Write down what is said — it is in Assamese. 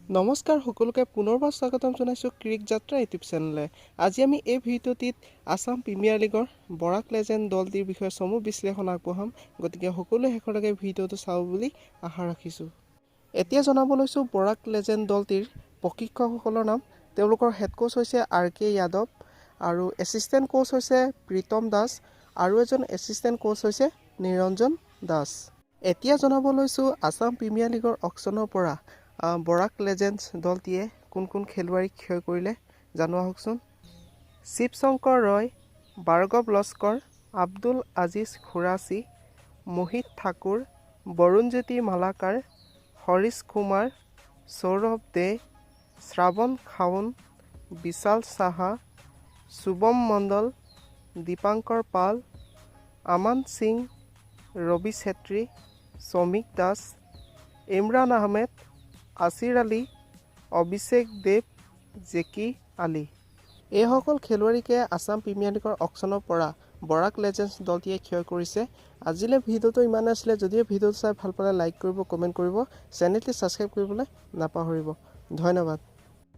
নমস্কাৰ সকলোকে পুনৰবাৰ স্বাগতম জনাইছোঁ ক্ৰিক যাত্ৰা ইউটিউব চেনেলে। আজি আমি এই ভিডিঅ'টিত আসাম প্ৰিমিয়াৰ লীগৰ বৰাক লেজেণ্ড দলটিৰ বিষয়ে চমু বিশ্লেষণ আগবঢ়াম। গতিকে সকলোৱে শেষলৈকে ভিডিঅ'টো চাব বুলি আশা ৰাখিছোঁ। এতিয়া জনাব লৈছোঁ বৰাক লেজেণ্ড দলটিৰ প্ৰশিক্ষকসকলৰ নাম। তেওঁলোকৰ হেড কোচ হৈছে RK যাদৱ আৰু এছিষ্টেণ্ট কোচ হৈছে প্ৰীতম দাস আৰু এজন এছিষ্টেণ্ট কোচ হৈছে নিৰঞ্জন দাস। এতিয়া জনাব লৈছোঁ আসাম প্ৰিমিয়াৰ লীগৰ অকশ্যনৰ পৰা বৰাক লেজেণ্ডছ দলটিয়ে কোন কোন খেলুৱৈক ক্ষয় কৰিলে জনোৱা হওকচোন। শিৱশংকৰ ৰয়, ভাৰ্গৱ লস্কৰ, আব্দুল আজিজ খুৰাচী, মোহিত ঠাকুৰ, বৰুণজ্যোতি মালাকাৰ, হৰিশ কুমাৰ, সৌৰভ দে, শ্ৰাৱণ খাউন, বিশাল সাহা, শুভম মণ্ডল, দীপাংকৰ পাল, আমান সিং, ৰবি ছেত্ৰী, শ্ৰমিক দাস, ইমৰান আহমেদ, আসিৰ আলী, অভিষেক দেৱ, জেকি আলী। এইসকল খেলুৱৈকে আসাম প্ৰিমিয়াৰ লীগৰ অকশ্যনৰ পৰা বৰাক লেজেণ্ডছ দলটিয়ে ক্ষয় কৰিছে। আজিলৈ ভিডিঅ'টো ইমানে আছিলে। যদিও ভিডিঅ'টো চাই ভাল পালে লাইক কৰিব, কমেণ্ট কৰিব, চেনেলটি ছাবস্ক্ৰাইব কৰিবলৈ নাপাহৰিব। ধন্যবাদ।